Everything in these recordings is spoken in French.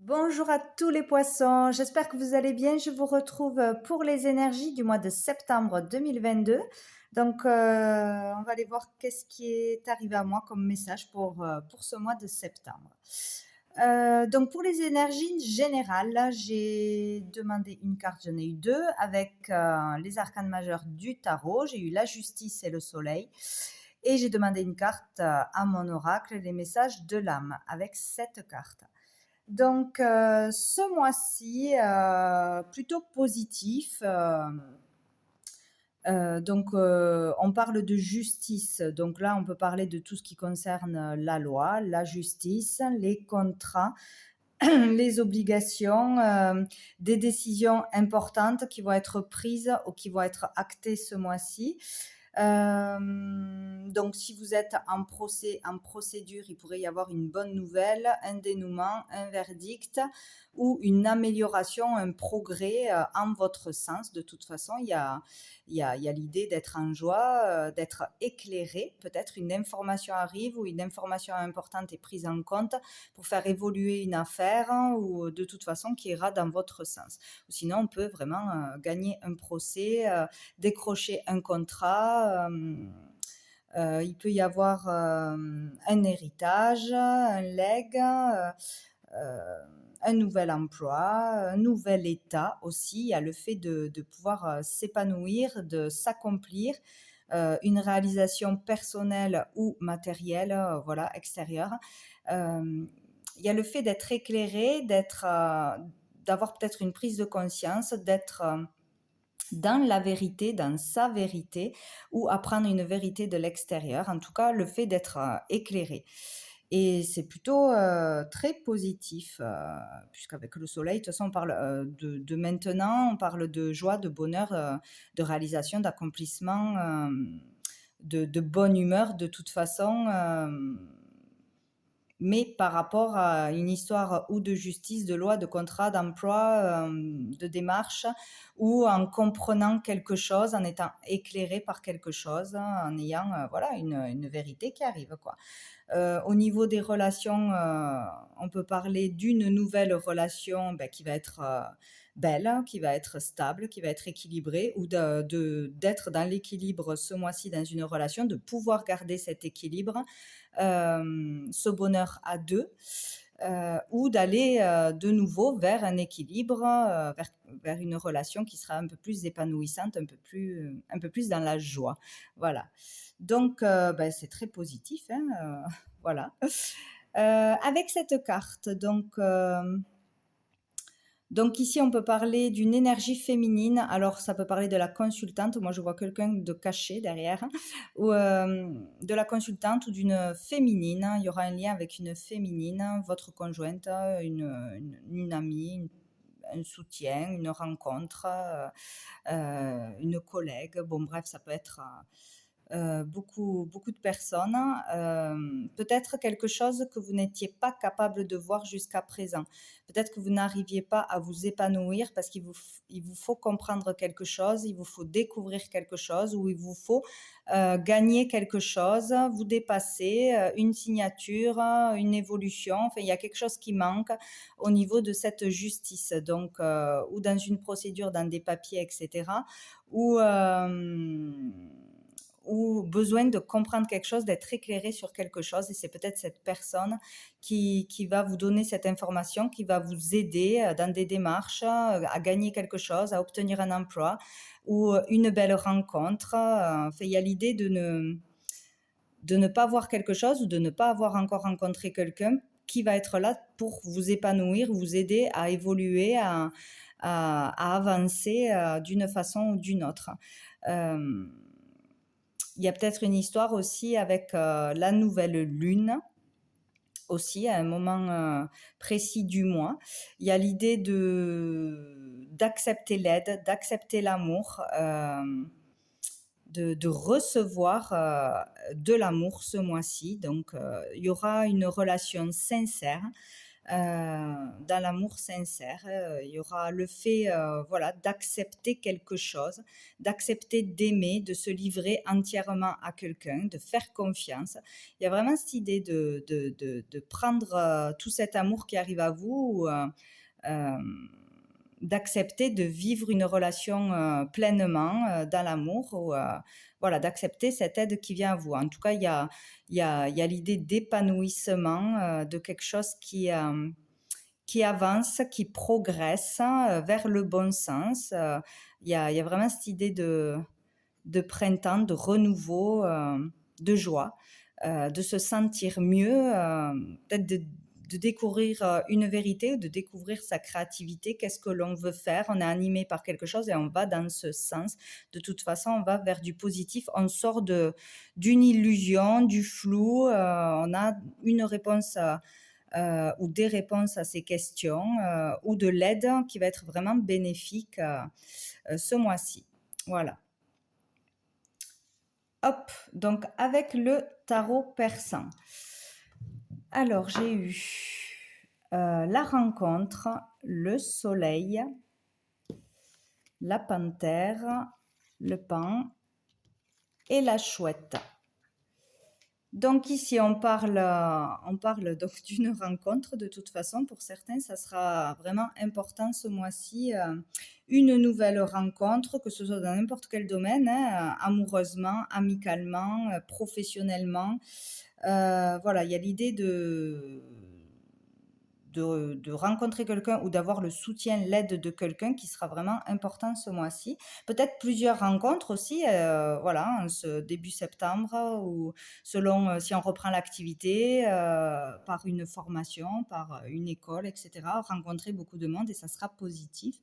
Bonjour à tous les poissons, j'espère que vous allez bien. Je vous retrouve pour les énergies du mois de septembre 2022. Donc, on va aller voir qu'est-ce qui est arrivé à moi comme message pour ce mois de septembre. Donc, pour les énergies générales, là, j'ai demandé une carte, j'en ai eu deux, avec les arcanes majeurs du tarot. J'ai eu la justice et le soleil. Et j'ai demandé une carte à mon oracle, les messages de l'âme, avec cette carte. Donc, ce mois-ci, plutôt positif. On parle de justice. Donc là, on peut parler de tout ce qui concerne la loi, la justice, les contrats, les obligations, des décisions importantes qui vont être prises ou qui vont être actées ce mois-ci. Donc, si vous êtes en procédure, il pourrait y avoir une bonne nouvelle, un dénouement, un verdict ou une amélioration, un progrès en votre sens. De toute façon, il y a l'idée d'être en joie, d'être éclairé. Peut-être une information arrive ou une information importante est prise en compte pour faire évoluer une affaire ou de toute façon qui ira dans votre sens. Ou sinon, on peut vraiment gagner un procès, décrocher un contrat. Il peut y avoir un héritage, un legs, un nouvel emploi, un nouvel état aussi. Il y a le fait de pouvoir s'épanouir, de s'accomplir, une réalisation personnelle ou matérielle, voilà, extérieure. Il y a le fait d'être éclairé, d'avoir peut-être une prise de conscience, d'être dans la vérité, dans sa vérité, ou apprendre une vérité de l'extérieur. En tout cas, le fait d'être éclairé. Et c'est plutôt très positif, puisqu'avec le soleil, de toute façon, on parle de maintenant, on parle de joie, de bonheur, de réalisation, d'accomplissement, de bonne humeur de toute façon. Mais par rapport à une histoire ou de justice, de loi, de contrat, d'emploi, de démarche, ou en comprenant quelque chose, en étant éclairé par quelque chose, en ayant voilà une vérité qui arrive, quoi. Au niveau des relations, on peut parler d'une nouvelle relation qui va être belle, qui va être stable, qui va être équilibrée, ou d'être dans l'équilibre ce mois-ci dans une relation, de pouvoir garder cet équilibre, ce bonheur à deux. Ou d'aller de nouveau vers un équilibre, vers une relation qui sera un peu plus épanouissante, un peu plus dans la joie. Voilà. Donc, c'est très positif, hein, voilà. Avec cette carte, donc ici, on peut parler d'une énergie féminine. Alors, ça peut parler de la consultante. Moi, je vois quelqu'un de caché derrière. Ou de la consultante ou d'une féminine. Il y aura un lien avec une féminine, votre conjointe, une amie, un soutien, une rencontre, une collègue. Bon, bref, ça peut être beaucoup de personnes. Peut-être quelque chose que vous n'étiez pas capable de voir jusqu'à présent. Peut-être que vous n'arriviez pas à vous épanouir parce il vous faut comprendre quelque chose, il vous faut découvrir quelque chose ou il vous faut gagner quelque chose, vous dépasser, une signature, une évolution. Enfin, il y a quelque chose qui manque au niveau de cette justice. Donc, ou dans une procédure, dans des papiers, etc. Ou besoin de comprendre quelque chose, d'être éclairé sur quelque chose. Et c'est peut-être cette personne qui va vous donner cette information, qui va vous aider dans des démarches à gagner quelque chose, à obtenir un emploi ou une belle rencontre. Enfin, il y a l'idée de ne pas voir quelque chose ou de ne pas avoir encore rencontré quelqu'un qui va être là pour vous épanouir, vous aider à évoluer, à avancer d'une façon ou d'une autre. Il y a peut-être une histoire aussi avec la nouvelle lune, aussi à un moment précis du mois. Il y a l'idée d'accepter l'aide, d'accepter l'amour, de recevoir de l'amour ce mois-ci. Donc, il y aura une relation sincère. dans l'amour sincère. Il y aura le fait voilà, d'accepter quelque chose, d'accepter d'aimer, de se livrer entièrement à quelqu'un, de faire confiance. Il y a vraiment cette idée de prendre tout cet amour qui arrive à vous, euh, d'accepter de vivre une relation pleinement dans l'amour, ou voilà, d'accepter cette aide qui vient à vous. En tout cas, il y a l'idée d'épanouissement, de quelque chose qui avance, qui progresse vers le bon sens. Il y a vraiment cette idée de printemps, de renouveau, de joie, de se sentir mieux, peut-être de découvrir une vérité, de découvrir sa créativité, qu'est-ce que l'on veut faire. On est animé par quelque chose et on va dans ce sens. De toute façon, on va vers du positif, on sort d'une illusion, du flou, on a une réponse ou des réponses à ces questions, ou de l'aide qui va être vraiment bénéfique ce mois-ci. Voilà. Hop, donc avec le tarot persan. Alors, j'ai eu la rencontre, le soleil, la panthère, le pan et la chouette. Donc ici, on parle donc d'une rencontre. De toute façon, pour certains, ça sera vraiment important ce mois-ci. Une nouvelle rencontre, que ce soit dans n'importe quel domaine, hein, amoureusement, amicalement, professionnellement. Voilà, il y a l'idée de rencontrer quelqu'un ou d'avoir le soutien, l'aide de quelqu'un qui sera vraiment important ce mois-ci. Peut-être plusieurs rencontres aussi, voilà, en ce début septembre, ou selon si on reprend l'activité, par une formation, par une école, etc. Rencontrer beaucoup de monde et ça sera positif.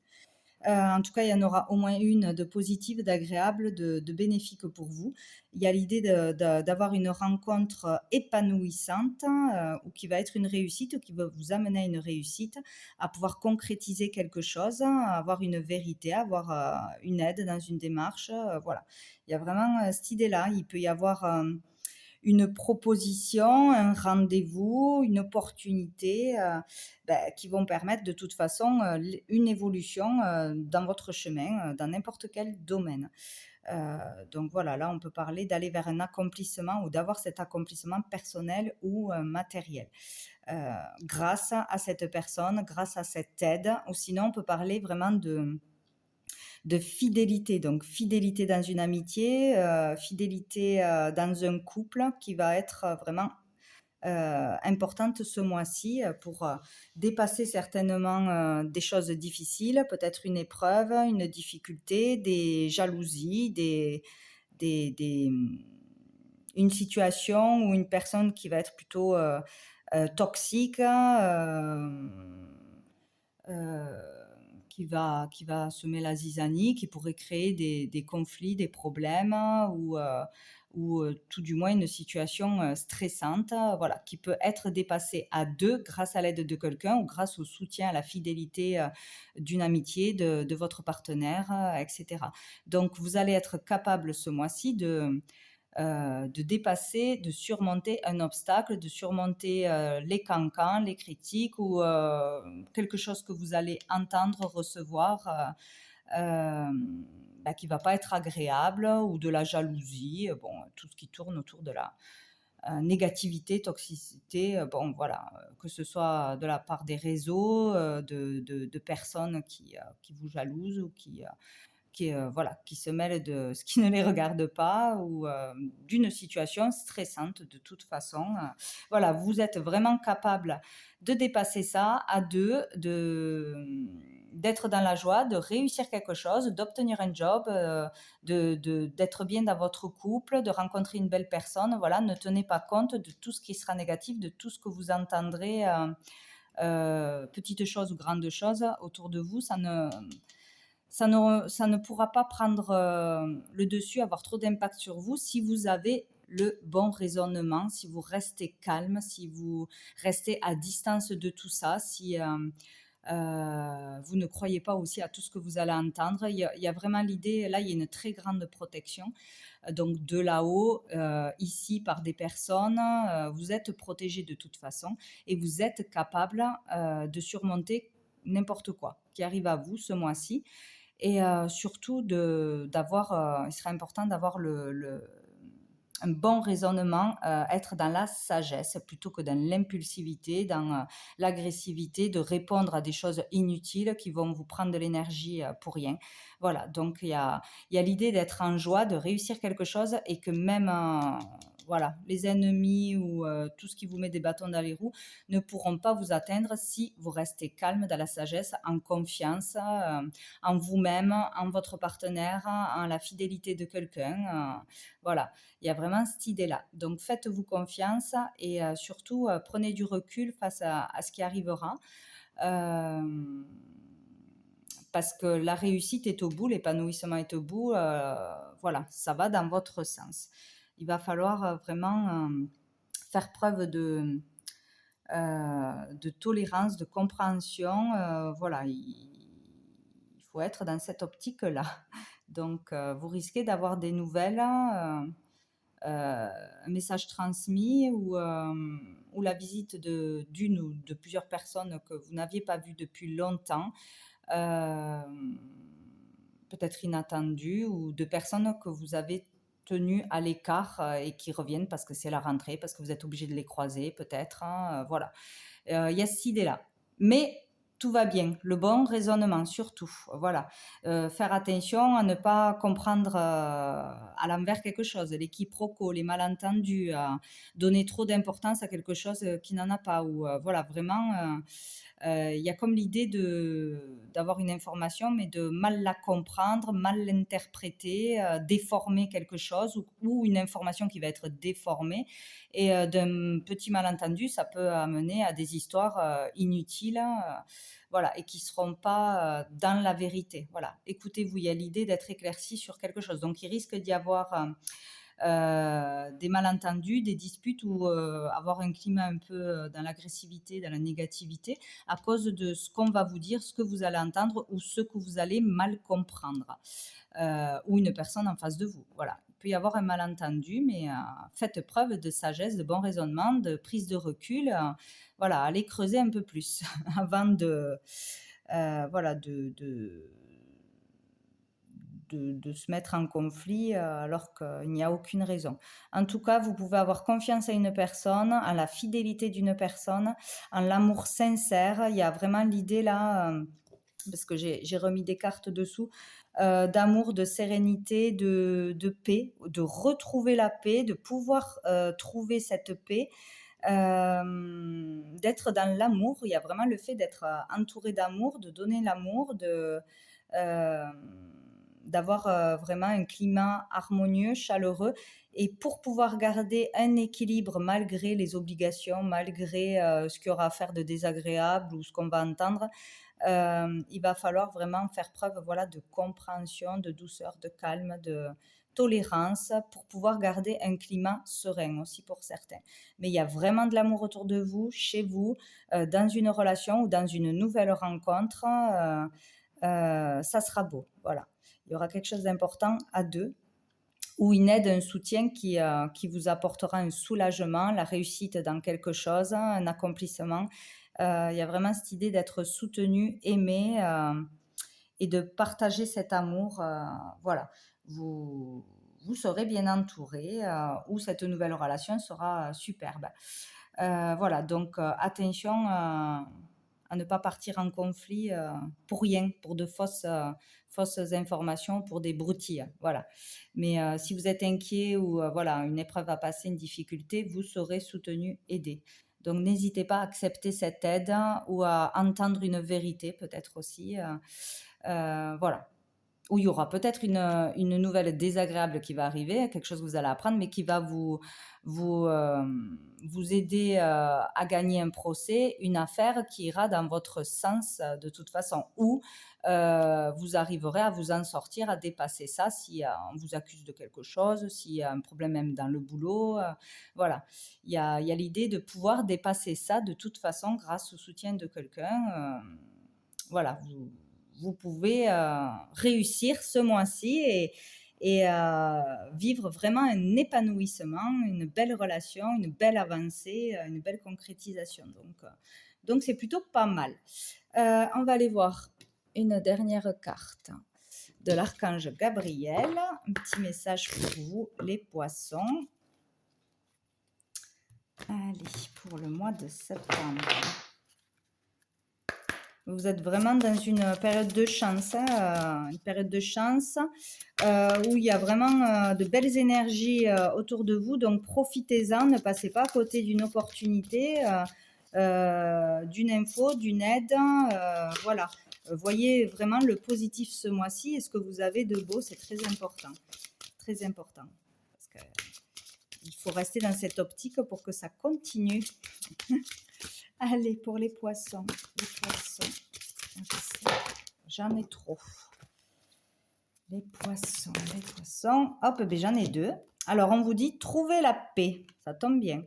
En tout cas, il y en aura au moins une de positive, d'agréable, de bénéfique pour vous. Il y a l'idée d'avoir une rencontre épanouissante, ou qui va être une réussite, ou qui va vous amener à une réussite, à pouvoir concrétiser quelque chose, à avoir une vérité, à avoir une aide dans une démarche. Voilà. Il y a vraiment cette idée-là. Il peut y avoir une proposition, un rendez-vous, une opportunité qui vont permettre de toute façon une évolution dans votre chemin, dans n'importe quel domaine. Donc voilà, là on peut parler d'aller vers un accomplissement ou d'avoir cet accomplissement personnel ou matériel. Grâce à cette personne, grâce à cette aide, ou sinon on peut parler vraiment de fidélité. Donc fidélité dans une amitié, fidélité dans un couple qui va être vraiment importante ce mois-ci pour dépasser certainement des choses difficiles, peut-être une épreuve, une difficulté, des jalousies, une situation ou une personne qui va être plutôt toxique, qui va semer la zizanie, qui pourrait créer des conflits, des problèmes, ou tout du moins une situation stressante, voilà, qui peut être dépassée à deux grâce à l'aide de quelqu'un ou grâce au soutien, à la fidélité d'une amitié, de votre partenaire, etc. Donc, vous allez être capable ce mois-ci de dépasser, de surmonter un obstacle, de surmonter les cancans, les critiques, ou quelque chose que vous allez entendre, recevoir, qui ne va pas être agréable, ou de la jalousie, bon, tout ce qui tourne autour de la négativité, toxicité, bon voilà, que ce soit de la part des réseaux, de personnes qui vous jalousent, ou voilà, qui se mêlent de ce qui ne les regarde pas, ou d'une situation stressante de toute façon. Voilà, vous êtes vraiment capable de dépasser ça à deux, d'être dans la joie, de réussir quelque chose, d'obtenir un job, d'être bien dans votre couple, de rencontrer une belle personne. Voilà, ne tenez pas compte de tout ce qui sera négatif, de tout ce que vous entendrez, petites choses ou grandes choses autour de vous. Ça ne pourra pas prendre le dessus, avoir trop d'impact sur vous, si vous avez le bon raisonnement, si vous restez calme, si vous restez à distance de tout ça, si Vous ne croyez pas aussi à tout ce que vous allez entendre. Il y a vraiment l'idée, là, il y a une très grande protection. Donc de là-haut, ici, par des personnes, vous êtes protégé de toute façon et vous êtes capable de surmonter n'importe quoi qui arrive à vous ce mois-ci. Et surtout il serait important d'avoir un bon raisonnement, être dans la sagesse plutôt que dans l'impulsivité, dans l'agressivité, de répondre à des choses inutiles qui vont vous prendre de l'énergie pour rien. Voilà, donc il y a l'idée d'être en joie, de réussir quelque chose et que même voilà, les ennemis ou tout ce qui vous met des bâtons dans les roues ne pourront pas vous atteindre si vous restez calme, dans la sagesse, en confiance, en vous-même, en votre partenaire, en la fidélité de quelqu'un. Voilà, il y a vraiment cette idée-là. Donc faites-vous confiance et surtout prenez du recul face à ce qui arrivera. Euh, Parce que la réussite est au bout, l'épanouissement est au bout, voilà, ça va dans votre sens. Il va falloir vraiment faire preuve de tolérance, de compréhension. Voilà, il faut être dans cette optique-là. Donc, vous risquez d'avoir des nouvelles, un message transmis ou la visite d'une ou de plusieurs personnes que vous n'aviez pas vues depuis longtemps, euh, peut-être inattendues, ou de personnes que vous avez tenues à l'écart et qui reviennent parce que c'est la rentrée, parce que vous êtes obligé de les croiser peut-être. Voilà. Il y a cette idée-là. Mais tout va bien, le bon raisonnement surtout. Voilà. Faire attention à ne pas comprendre à l'envers quelque chose, les quiproquos, les malentendus, donner trop d'importance à quelque chose qui n'en a pas. Ou voilà, vraiment, il y a comme l'idée d'avoir une information, mais de mal la comprendre, mal l'interpréter, déformer quelque chose ou une information qui va être déformée. Et d'un petit malentendu, ça peut amener à des histoires inutiles, voilà, et qui ne seront pas dans la vérité. Voilà, écoutez-vous, il y a l'idée d'être éclairci sur quelque chose. Donc, il risque d'y avoir des malentendus, des disputes ou avoir un climat un peu dans l'agressivité, dans la négativité, à cause de ce qu'on va vous dire, ce que vous allez entendre ou ce que vous allez mal comprendre, ou une personne en face de vous. Voilà. Il peut y avoir un malentendu, mais faites preuve de sagesse, de bon raisonnement, de prise de recul. Voilà, allez creuser un peu plus avant voilà, de se mettre en conflit alors qu'il n'y a aucune raison. En tout cas, vous pouvez avoir confiance à une personne, en la fidélité d'une personne, en l'amour sincère. Il y a vraiment l'idée là, parce que j'ai remis des cartes dessous, d'amour, de sérénité, de paix, de retrouver la paix, de pouvoir trouver cette paix. D'être dans l'amour, il y a vraiment le fait d'être entouré d'amour, de donner l'amour, euh, d'avoir vraiment un climat harmonieux, chaleureux, et pour pouvoir garder un équilibre malgré les obligations, malgré ce qu'il y aura à faire de désagréable ou ce qu'on va entendre, il va falloir vraiment faire preuve, voilà, de compréhension, de douceur, de calme, de tolérance pour pouvoir garder un climat serein aussi pour certains. Mais il y a vraiment de l'amour autour de vous, chez vous, dans une relation ou dans une nouvelle rencontre. Ça sera beau. Voilà. Il y aura quelque chose d'important à deux, ou une aide, un soutien qui vous apportera un soulagement, la réussite dans quelque chose, un accomplissement. Il y a vraiment cette idée d'être soutenu, aimé, et de partager cet amour. Voilà, vous serez bien entouré, ou cette nouvelle relation sera superbe. Voilà, donc attention à ne pas partir en conflit pour rien, pour de fausses informations, pour des broutilles. Voilà. Mais si vous êtes inquiet ou voilà, une épreuve à passer, une difficulté, vous serez soutenu, aidé. Donc n'hésitez pas à accepter cette aide ou à entendre une vérité peut-être aussi. Voilà. Où il y aura peut-être une nouvelle désagréable qui va arriver, quelque chose que vous allez apprendre, mais qui va vous, euh, vous aider à gagner un procès, une affaire qui ira dans votre sens de toute façon, ou vous arriverez à vous en sortir, à dépasser ça si on vous accuse de quelque chose, s'il y a un problème même dans le boulot. Voilà, il y a l'idée de pouvoir dépasser ça de toute façon grâce au soutien de quelqu'un. voilà, vous pouvez réussir ce mois-ci et vivre vraiment un épanouissement, une belle relation, une belle avancée, une belle concrétisation. Donc c'est plutôt pas mal. On va aller voir une dernière carte de l'archange Gabriel. Un petit message pour vous, les poissons. Allez, pour le mois de septembre. Vous êtes vraiment dans une période de chance, une période de chance où il y a vraiment de belles énergies autour de vous. Donc profitez-en, ne passez pas à côté d'une opportunité, d'une info, d'une aide. Voilà, voyez vraiment le positif ce mois-ci et ce que vous avez de beau, c'est très important. Très important. Parce que il faut rester dans cette optique pour que ça continue. Allez, pour les poissons. Les poissons. J'en ai trop. Les poissons, les poissons. Hop, ben j'en ai 2. Alors, on vous dit trouver la paix. Ça tombe bien.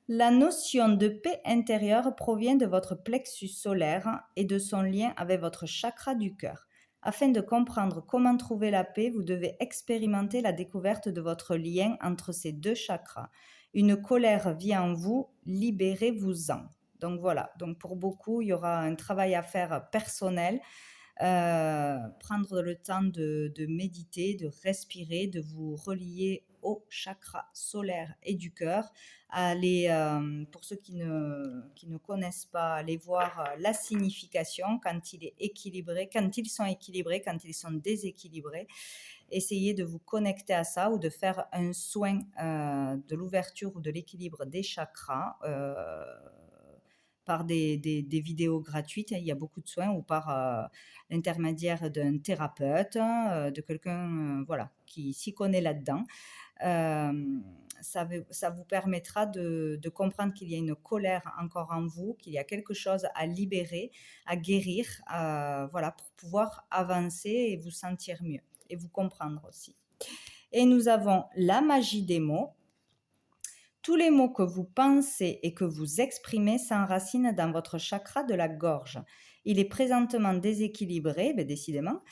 La notion de paix intérieure provient de votre plexus solaire et de son lien avec votre chakra du cœur. Afin de comprendre comment trouver la paix, vous devez expérimenter la découverte de votre lien entre ces deux chakras. Une colère vit en vous, libérez-vous-en. Donc voilà, donc pour beaucoup, il y aura un travail à faire personnel, prendre le temps de méditer, de respirer, de vous relier au chakra solaire et du cœur. Aller, pour ceux qui ne connaissent pas, aller voir la signification quand il est équilibré, quand ils sont équilibrés, quand ils sont déséquilibrés. Essayez de vous connecter à ça ou de faire un soin de l'ouverture ou de l'équilibre des chakras par des vidéos gratuites. Il y a beaucoup de soins ou par l'intermédiaire d'un thérapeute, de quelqu'un voilà, qui s'y connaît là-dedans. Ça vous permettra de comprendre qu'il y a une colère encore en vous, qu'il y a quelque chose à libérer, à guérir, voilà, pour pouvoir avancer et vous sentir mieux et vous comprendre aussi. Et nous avons la magie des mots. Tous les mots que vous pensez et que vous exprimez s'enracinent dans votre chakra de la gorge. Il est présentement déséquilibré, décidément,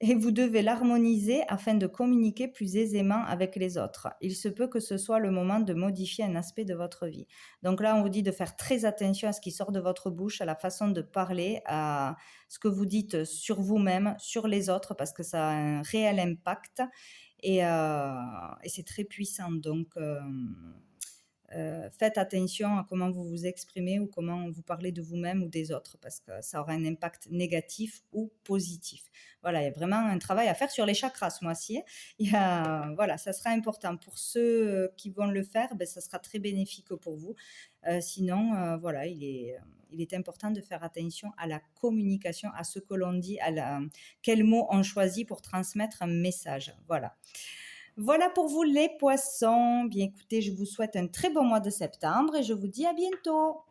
et vous devez l'harmoniser afin de communiquer plus aisément avec les autres. Il se peut que ce soit le moment de modifier un aspect de votre vie. Donc là, on vous dit de faire très attention à ce qui sort de votre bouche, à la façon de parler, à ce que vous dites sur vous-même, sur les autres, parce que ça a un réel impact et c'est très puissant. Donc, faites attention à comment vous vous exprimez ou comment vous parlez de vous-même ou des autres, parce que ça aura un impact négatif ou positif. Voilà, il y a vraiment un travail à faire sur les chakras ce mois-ci. Voilà, ça sera important. Pour ceux qui vont le faire, ça sera très bénéfique pour vous. Sinon, voilà, il est important de faire attention à la communication, à ce que l'on dit, quels mots on choisit pour transmettre un message. Voilà. Voilà pour vous les poissons. Bien écoutez, je vous souhaite un très bon mois de septembre et je vous dis à bientôt.